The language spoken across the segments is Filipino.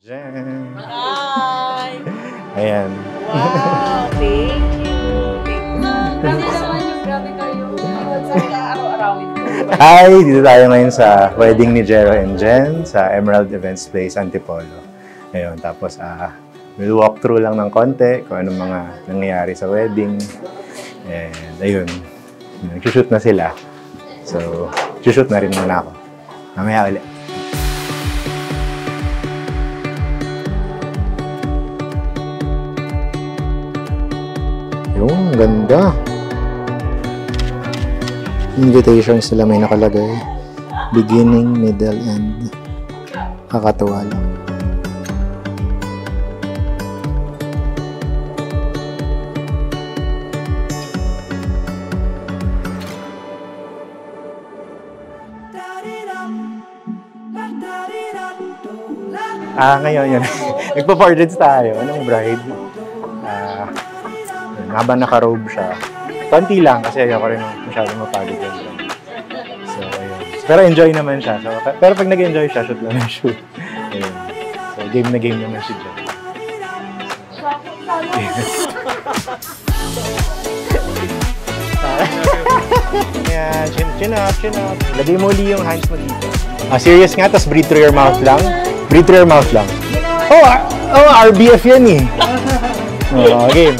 Jen. Hi! Ayan. Wow! Thank you! Grabe naman yung grabe kayo. Saan ka araw-arawin ko? Hi! Dito tayo ngayon sa wedding ni Jero and Jen sa Emerald Events Place, Antipolo. Ayun, tapos we'll walk through lang ng konti kung anong mga nangyayari sa wedding. And ayun, nag-shoot na sila. So, shoot na rin muna ako. Mamaya ulit. Yung ganda. Invitations nila may nakalagay. Beginning, middle, end. Kakatawa lang. Ngayon yun. Nagpa-portraits tayo. Anong bride? Habang naka-robe siya. Konti lang kasi ayoko rin masyadong mapagod yung bride. So, ayun. Pero enjoy naman siya. So, pero pag nag-enjoy siya, shoot lang ng shoot. Ayun. So, game na game naman siya dyan. Yeah, chin up, chin up. Lagay mo ulit yung hands mo dito. Serious nga, tapos breathe through your mouth lang. Breathe through your mouth lang. RBF yan eh. Game.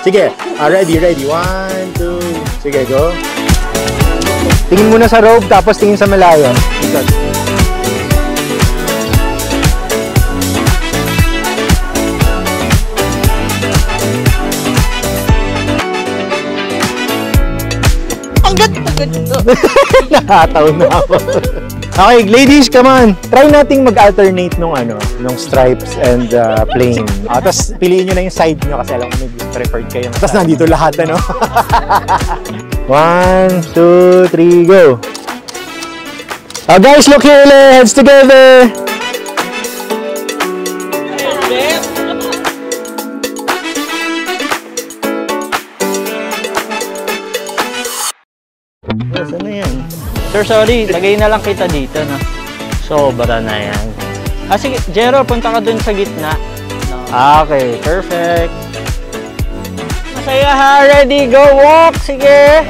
Sige, ready. 1, 2, sige, go. Tingin muna sa robe, tapos tingin sa malayo. Ikot. Ang ganda! Nakataon na ako. Okay, ladies, come on. Try nating mag-alternate nung stripes and plain. Tapos piliin nyo na yung side nyo kasi alam ko may preferred kayo. Tapos nandito lahat, 1, 2, 3, go. Guys, look here, heads together. Yes, ano yan? Sir, sorry. Lagay na lang kita dito, no? Sobra na yan. Sige, Jero, punta ka dun sa gitna. No. Okay, perfect. Masaya ha. Ready, go, walk. Sige.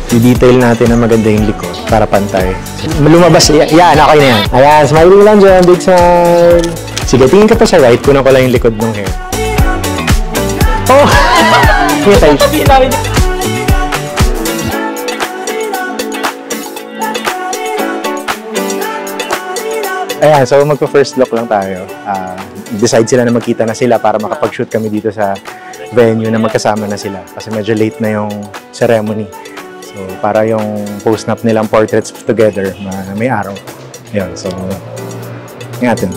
I-detail natin na maganda yung likod para pantay. Lumabas, yan, okay na yan. Ayan, smiling lang dyan, big smile. Sige, tingin ka pa sa right, kunan ko lang yung likod ng hair. Oh! Ayan, so magpa-first look lang tayo. Decide sila na magkita na sila para makapag-shoot kami dito sa venue na magkasama na sila. Kasi medyo late na yung ceremony. So, para yung post-nap nilang portraits together, may araw. Ayun, so, ingatin.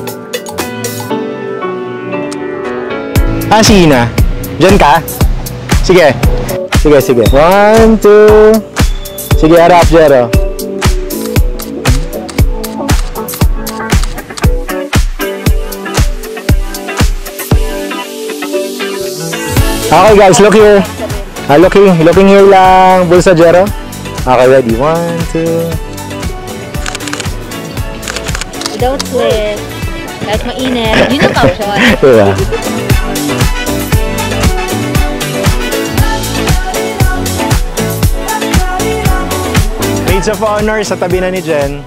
Sige na. Diyan ka? Sige. Sige. 1, 2. Sige, harap, Jero. Okay, guys, look here. Looking here lang. Bulsa, Jero. Okay, ready. 1, 2. Without sweat. Kahit mainit. Yun ang caption. Diba? Maids of honor sa tabi na ni Jen.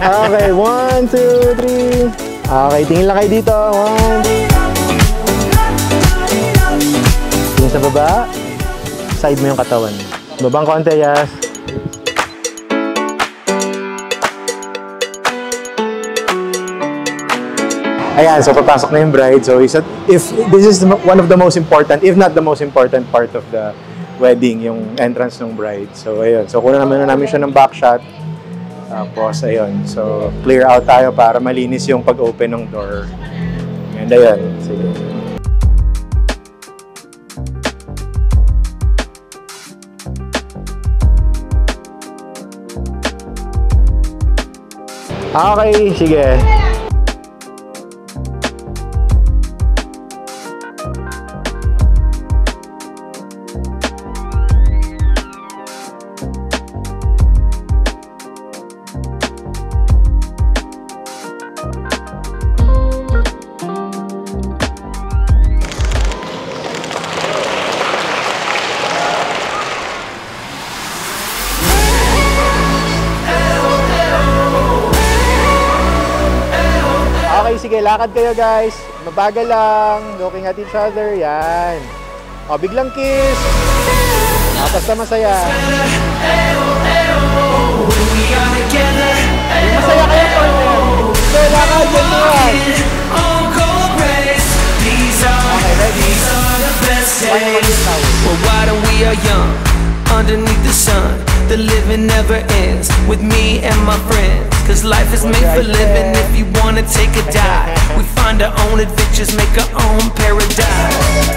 Okay, 1, 2, 3. Okay, tingin lang kayo dito. 1. Tingin sa baba. Side mo yung katawan. Babang konti, yes. Ayan, so papasok na yung bride. So if this is one of the most important, if not the most important part of the wedding, yung entrance ng bride. So ayun, so kunan naman namin siya ng back shot. Tapos ayun, so clear out tayo para malinis yung pag-open ng door. And ayun, sige. Okay, sige. Okay, sige, lakad kayo guys. Mabagal lang. Looking at each other. Yan. O, biglang kiss. Basta masaya. Masaya kayo po. So, lakad. Ganyan. Okay, ready? Well, why don't we are young, underneath the sun, the living never ends, with me and my friends. Cause life is made for living. If you wanna take a dive, we find our own adventures, make our own paradise.